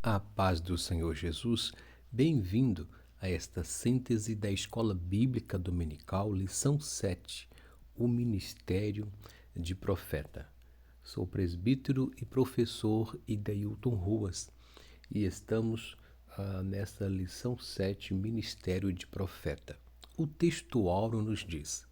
A paz do Senhor Jesus, bem-vindo a esta síntese da Escola Bíblica Dominical, lição 7, o Ministério de Profeta. Sou presbítero e professor Idailton Ruas e estamos nessa lição 7, Ministério de Profeta. O texto áureo nos diz: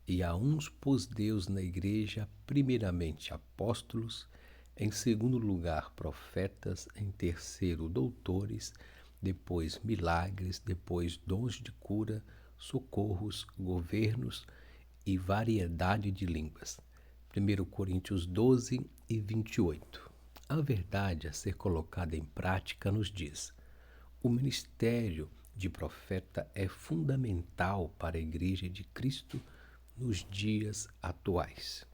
E a uns pôs Deus na igreja, primeiramente apóstolos, em segundo lugar profetas, em terceiro doutores, depois milagres, depois dons de cura, socorros, governos e variedade de línguas. 1 Coríntios 12 e 28. A verdade a ser colocada em prática nos diz: o ministério de profeta é fundamental para a Igreja de Cristo nos dias atuais.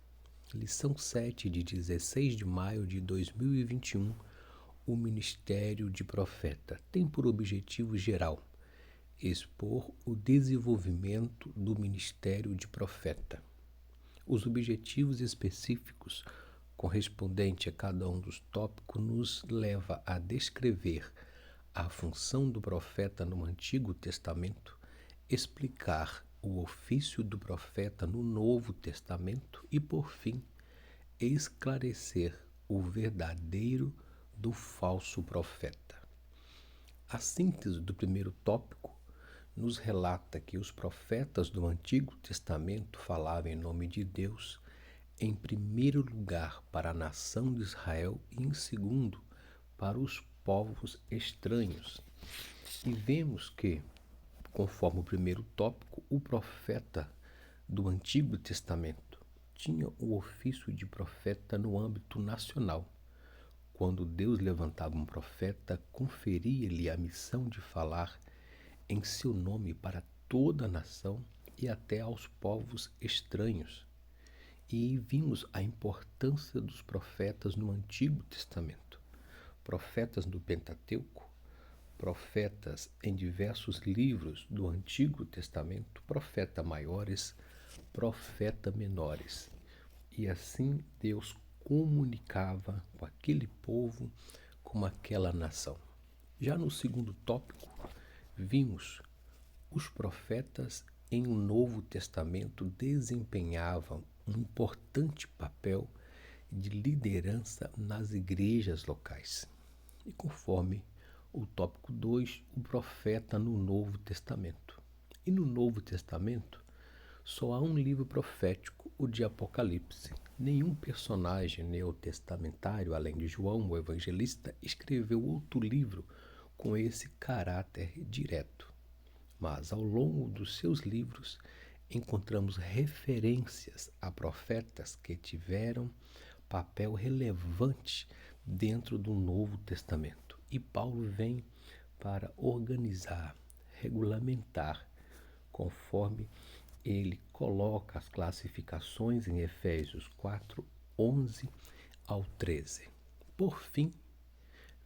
Lição 7, de 16 de maio de 2021. O Ministério de Profeta tem por objetivo geral expor o desenvolvimento do Ministério de Profeta. Os objetivos específicos correspondentes a cada um dos tópicos nos leva a descrever a função do profeta no Antigo Testamento, explicar o ofício do profeta no Novo Testamento e, por fim, esclarecer o verdadeiro do falso profeta. A síntese do primeiro tópico nos relata que os profetas do Antigo Testamento falavam em nome de Deus, em primeiro lugar para a nação de Israel e em segundo para os povos estranhos. E vemos que, conforme o primeiro tópico, o profeta do Antigo Testamento tinha o ofício de profeta no âmbito nacional. Quando Deus levantava um profeta, conferia-lhe a missão de falar em seu nome para toda a nação e até aos povos estranhos. E vimos a importância dos profetas no Antigo Testamento. Profetas do Pentateuco, profetas em diversos livros do Antigo Testamento, profetas maiores, profetas menores. E assim Deus comunicava com aquele povo, com aquela nação. Já no segundo tópico, vimos os profetas em um Novo Testamento desempenhavam um importante papel de liderança nas igrejas locais. E conforme o tópico 2, o profeta no Novo Testamento. E no Novo Testamento, só há um livro profético, o de Apocalipse. Nenhum personagem neotestamentário, além de João, o evangelista, escreveu outro livro com esse caráter direto. Mas, ao longo dos seus livros, encontramos referências a profetas que tiveram papel relevante dentro do Novo Testamento. E Paulo vem para organizar, regulamentar, conforme ele coloca as classificações em Efésios 4, 11 ao 13. Por fim,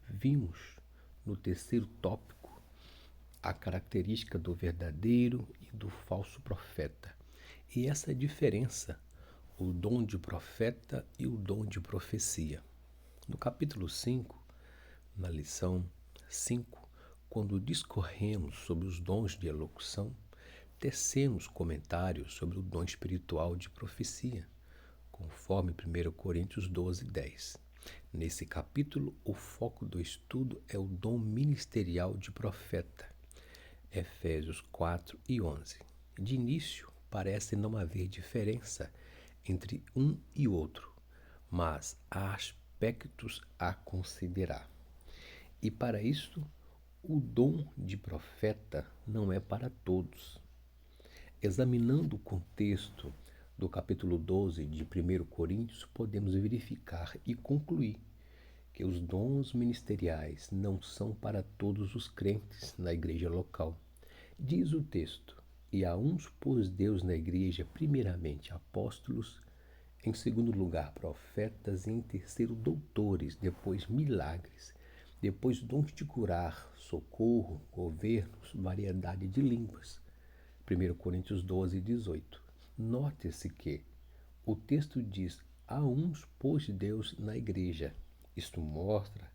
vimos no terceiro tópico a característica do verdadeiro e do falso profeta. E essa diferença, o dom de profeta e o dom de profecia. No capítulo 5, na lição 5, quando discorremos sobre os dons de elocução, tecemos comentários sobre o dom espiritual de profecia, conforme 1 Coríntios 12, 10. Nesse capítulo, o foco do estudo é o dom ministerial de profeta, Efésios 4 e 11. De início, parece não haver diferença entre um e outro, mas há aspectos a considerar. E para isso, o dom de profeta não é para todos. Examinando o contexto do capítulo 12 de 1 Coríntios, podemos verificar e concluir que os dons ministeriais não são para todos os crentes na igreja local. Diz o texto: E a uns pôs Deus na igreja, primeiramente apóstolos, em segundo lugar profetas e em terceiro doutores, depois milagres, depois dons de curar, socorro, governos, variedade de línguas. 1 Coríntios 12, 18. Note-se que o texto diz: a uns pôs Deus na igreja. Isto mostra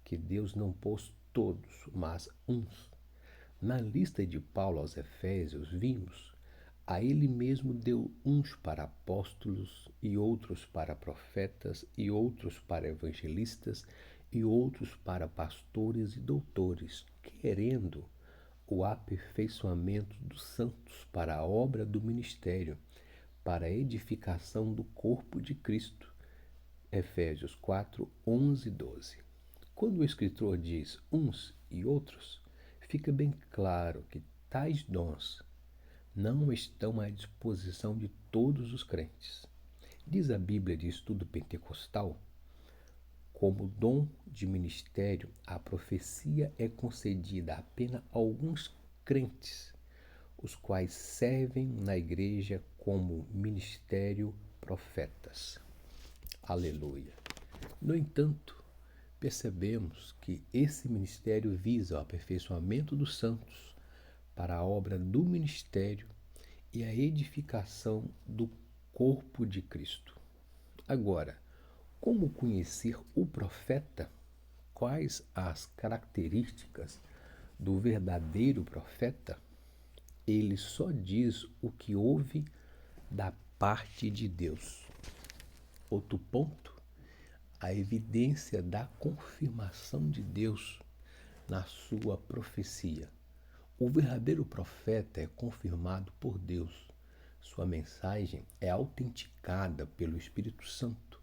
que Deus não pôs todos, mas uns. Na lista de Paulo aos Efésios, vimos: a ele mesmo deu uns para apóstolos, e outros para profetas, e outros para evangelistas, e outros para pastores e doutores, querendo o aperfeiçoamento dos santos para a obra do ministério, para a edificação do corpo de Cristo. Efésios 4, 11 e 12. Quando o escritor diz uns e outros, fica bem claro que tais dons não estão à disposição de todos os crentes. Diz a Bíblia de Estudo Pentecostal: como dom de ministério, a profecia é concedida apenas a alguns crentes, os quais servem na igreja como ministério profetas. Aleluia. No entanto, percebemos que esse ministério visa o aperfeiçoamento dos santos para a obra do ministério e a edificação do corpo de Cristo. Agora, como conhecer o profeta? Quais as características do verdadeiro profeta? Ele só diz o que ouve da parte de Deus. Outro ponto, a evidência da confirmação de Deus na sua profecia. O verdadeiro profeta é confirmado por Deus. Sua mensagem é autenticada pelo Espírito Santo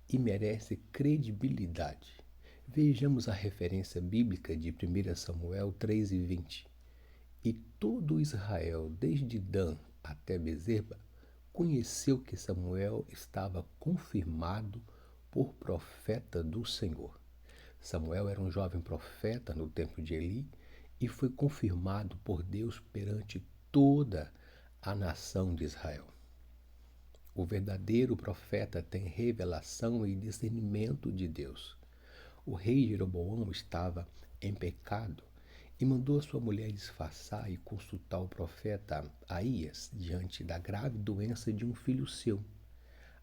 e merece credibilidade. Vejamos a referência bíblica de 1 Samuel 3:20. E todo Israel, desde Dan até Bezerba, conheceu que Samuel estava confirmado por profeta do Senhor. Samuel era um jovem profeta no tempo de Eli e foi confirmado por Deus perante toda a nação de Israel. O verdadeiro profeta tem revelação e discernimento de Deus. O rei Jeroboão estava em pecado e mandou sua mulher disfarçar e consultar o profeta Aías diante da grave doença de um filho seu.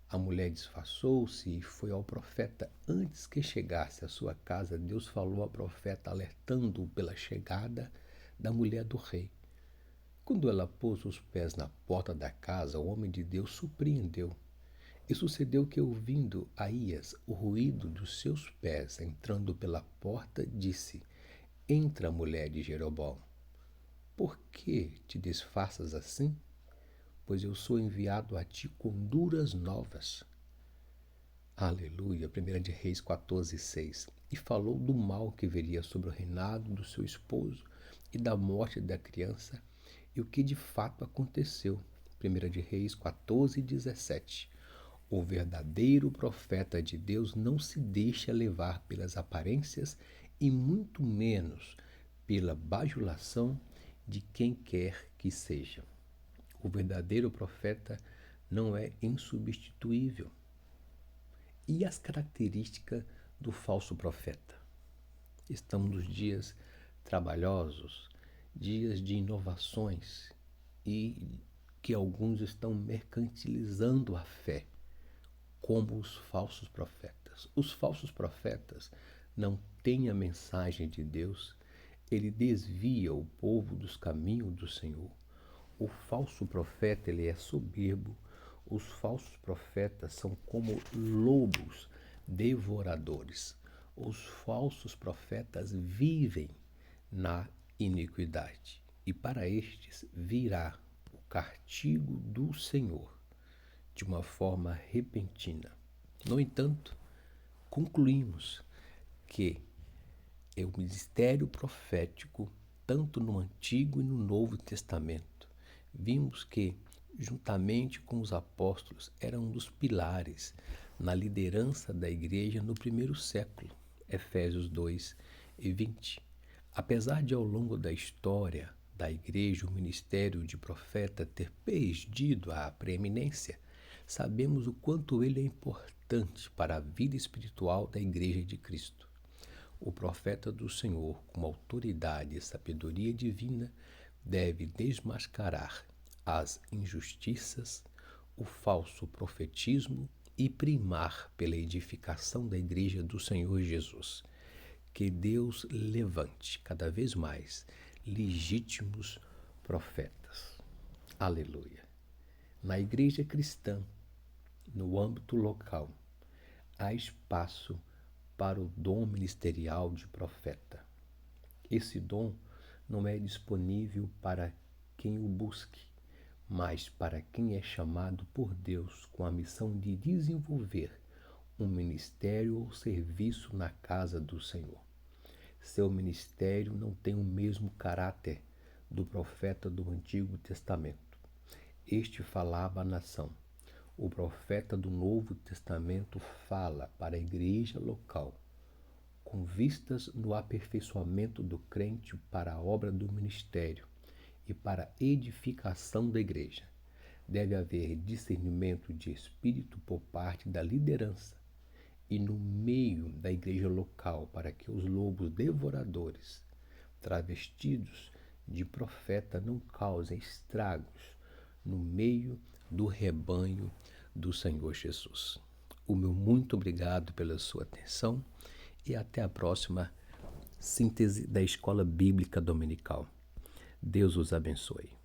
A mulher disfarçou-se e foi ao profeta. Antes que chegasse à sua casa, Deus falou ao profeta, alertando-o pela chegada da mulher do rei. Quando ela pôs os pés na porta da casa, o homem de Deus surpreendeu. E sucedeu que, ouvindo Aías o ruído dos seus pés entrando pela porta, disse: entra, mulher de Jeroboão. Por que te disfarças assim? Pois eu sou enviado a ti com duras novas. Aleluia. 1 de Reis 14:6. E falou do mal que viria sobre o reinado do seu esposo e da morte da criança, e o que de fato aconteceu. 1 de Reis 14:17. O verdadeiro profeta de Deus não se deixa levar pelas aparências e muito menos pela bajulação de quem quer que seja. O verdadeiro profeta não é insubstituível. E as características do falso profeta? Estamos nos dias trabalhosos, dias de inovações e que alguns estão mercantilizando a fé, como os falsos profetas. Os falsos profetas não têm a mensagem de Deus, ele desvia o povo dos caminhos do Senhor. O falso profeta, ele é soberbo. Os falsos profetas são como lobos devoradores. Os falsos profetas vivem na iniquidade, e para estes virá o castigo do Senhor de uma forma repentina. No entanto, concluímos que é o ministério profético, tanto no Antigo e no Novo Testamento, vimos que, juntamente com os apóstolos, era um dos pilares na liderança da igreja no primeiro século, Efésios 2:20. Apesar de, ao longo da história da igreja, o ministério de profeta ter perdido a preeminência, sabemos o quanto ele é importante para a vida espiritual da igreja de Cristo. O profeta do Senhor, com autoridade e sabedoria divina, deve desmascarar as injustiças, o falso profetismo e primar pela edificação da igreja do Senhor Jesus. que Deus levante cada vez mais legítimos profetas. Aleluia. Na igreja cristã, no âmbito local, há espaço para o dom ministerial de profeta. Esse dom não é disponível para quem o busque, mas para quem é chamado por Deus com a missão de desenvolver um ministério ou serviço na casa do Senhor. Seu ministério não tem o mesmo caráter do profeta do Antigo Testamento. Este falava à nação. O profeta do Novo Testamento fala para a igreja local, com vistas no aperfeiçoamento do crente para a obra do ministério e para a edificação da igreja. Deve haver discernimento de espírito por parte da liderança e no meio da igreja local para que os lobos devoradores, travestidos de profeta, não causem estragos no meio do rebanho do Senhor Jesus. O meu muito obrigado pela sua atenção e até a próxima síntese da Escola Bíblica Dominical. Deus os abençoe.